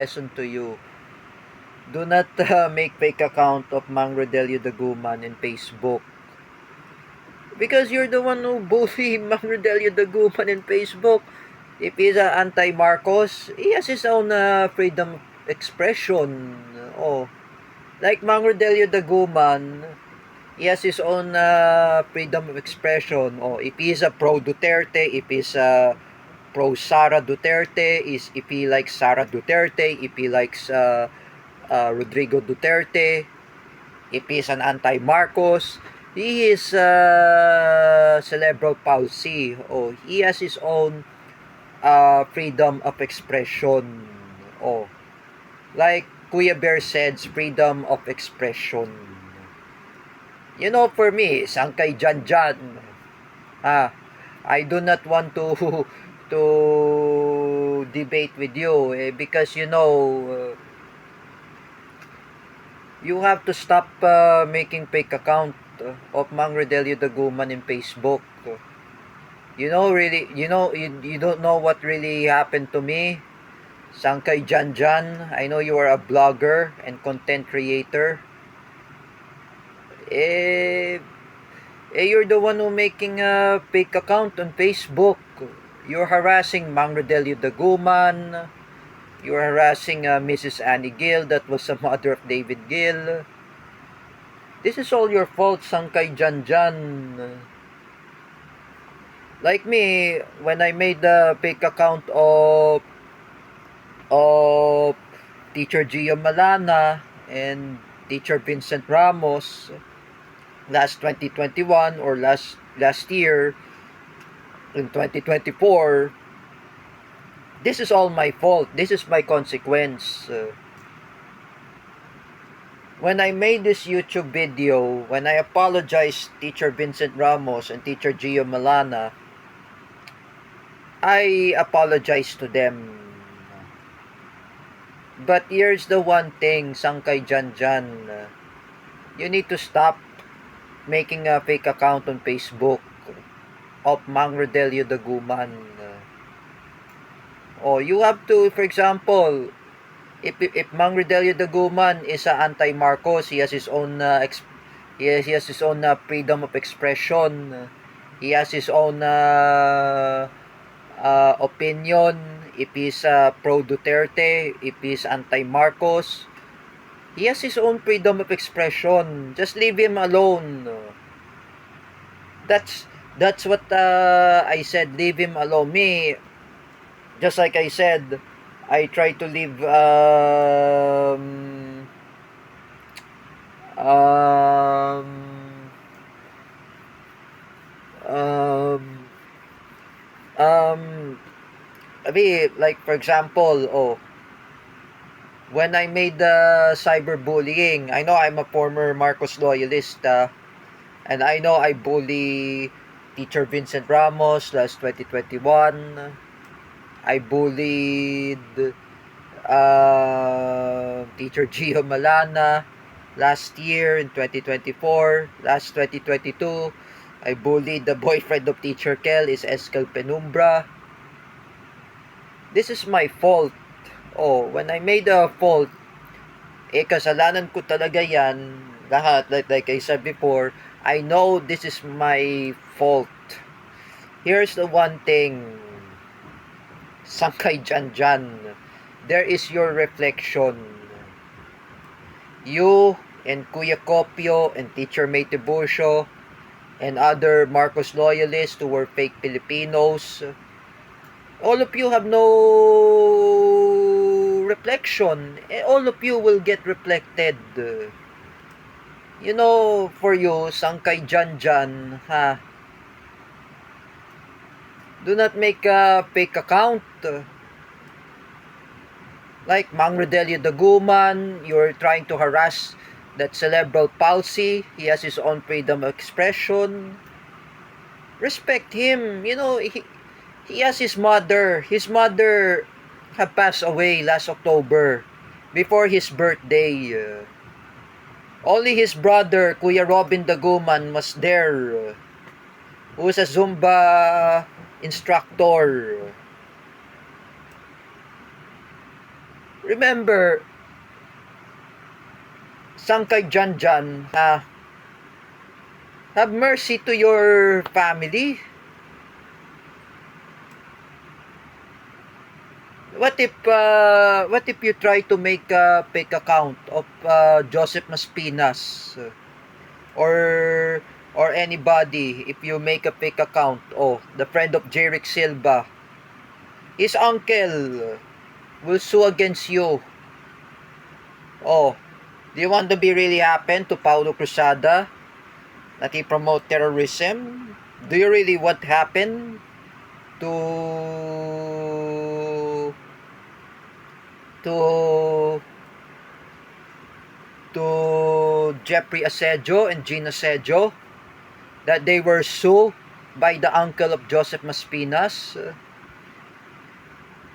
lesson to you. Do not make fake account of Mang Rodelio Daguman in Facebook. Because you're the one who bully Mang Rodelio Daguman in Facebook. If he's anti-Marcos, he has his own freedom of expression. Oh, like Mang Rodelio Daguman, he has his own freedom of expression. Oh, if he's a pro-Duterte, if he's a pro-Sara Duterte, if he likes Sara Duterte, if he likes Rodrigo Duterte, if he's an anti-Marcos, he is cerebral palsy. Oh, he has his own freedom of expression. Oh, like Kuya Bear said, freedom of expression. You know, for me, Sangkay Jan Jan. I do not want to to debate with you because you have to stop making fake account of Mang Rodelio Daguman in Facebook. You know, really, you don't know what really happened to me. Sangkay Jan Jan, I know you are a blogger and content creator. Eh, you're the one who making a fake account on Facebook. You're harassing Mang Rodelio Daguman. You're harassing Mrs. Annie Gill, that was the mother of David Gill. This is all your fault, Sangkay Jan Jan. Like me, when I made the fake account of Teacher Gio Malana and Teacher Vincent Ramos last 2021 or last year in 2024, this is all my fault. This is my consequence. When I made this YouTube video, when I apologized Teacher Vincent Ramos and Teacher Gio Malana, I apologize to them. But here's the one thing, Sangkay Jan Jan. You need to stop making a fake account on Facebook of Mang Rodelio Daguman. You have to, for example, if Mang Rodelio Daguman is anti-Marcos, he has his own he has his own freedom of expression. He has his own opinion. If he's pro Duterte, if he's anti-Marcos, he has his own freedom of expression. Just leave him alone. That's what I said. Leave him alone. Me, just like I said, I try to leave um, um, um, like for example, when I made the cyberbullying, I know I'm a former Marcos loyalist, and I know I bully Teacher Vincent Ramos last 2021. I bullied Teacher Gio Malana last year in 2024. Last 2022, I bullied the boyfriend of Teacher Kel, is Eskel Penumbra. This is my fault. When I made a fault, kasalanan ko talaga yan. Lahat, like I said before, I know this is my fault. Here's the one thing, Sangkay Jan Jan, there is your reflection. You and Kuya Kopio and Teacher May Tiburcio and other Marcos loyalists who were fake Filipinos, all of you have no reflection. All of you will get reflected. You know, for you, Sangkay Jan Jan, do not make a fake account. Like Mang Rodelio Daguman, you're trying to harass that cerebral palsy. He has his own freedom of expression. Respect him. You know, he has his mother. His mother had passed away last October before his birthday. Only his brother, Kuya Robin Daguman, was there. Who was a Zumba instructor. Remember, Sangkay Janjan, have mercy to your family. What if you try to make a fake account of Joseph Maspinas, or anybody? If you make a fake account, the friend of Jerick Silva, his uncle will sue against you. Do you want to be really happen to Paulo Cruzada that he promote terrorism? Do you really want happen to to to Jeffrey Asedio and Gina Asedio, that they were sued by the uncle of Joseph Maspinas?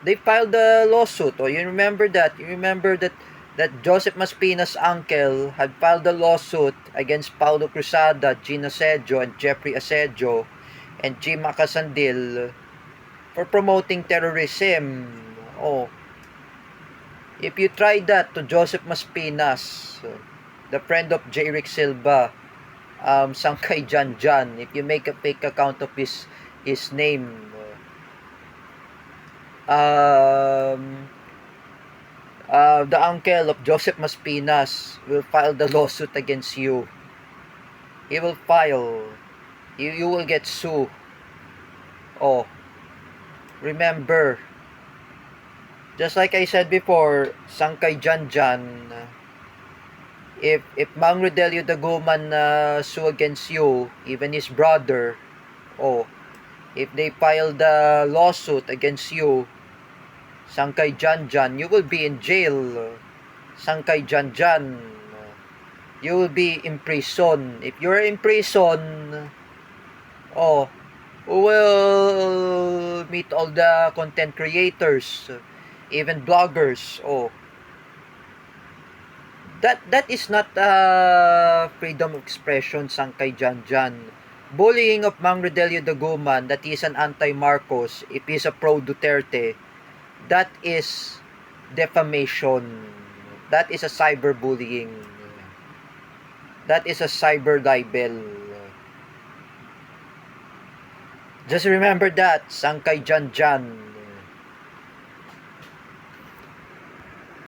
They filed a lawsuit. You remember that? You remember that Joseph Maspina's uncle had filed a lawsuit against Paulo Cruzada, Gina Asedio, and Jeffrey Asedio, and Jim Macasandil for promoting terrorism. If you try that to Joseph Maspinas, the friend of Jerick Silva, Sangkay Janjan, if you make a fake account of his name, the uncle of Joseph Maspinas will file the lawsuit against you. He will file. You will get sued. Remember, just like I said before, Sangkay Janjan, if Mang Rodelio Daguman sue against you, even his brother, if they file the lawsuit against you, Sangkay Janjan, you will be in jail. Sangkay Janjan, you will be in prison. If you're in prison, who will meet all the content creators, even bloggers? That is not freedom of expression, Sangkay Janjan. Bullying of Mang Rodelio Daguman, that he is an anti-Marcos, if he is a pro-Duterte, that is defamation. That is a cyberbullying. That is a cyber libel. Just remember that, Sangkay Janjan.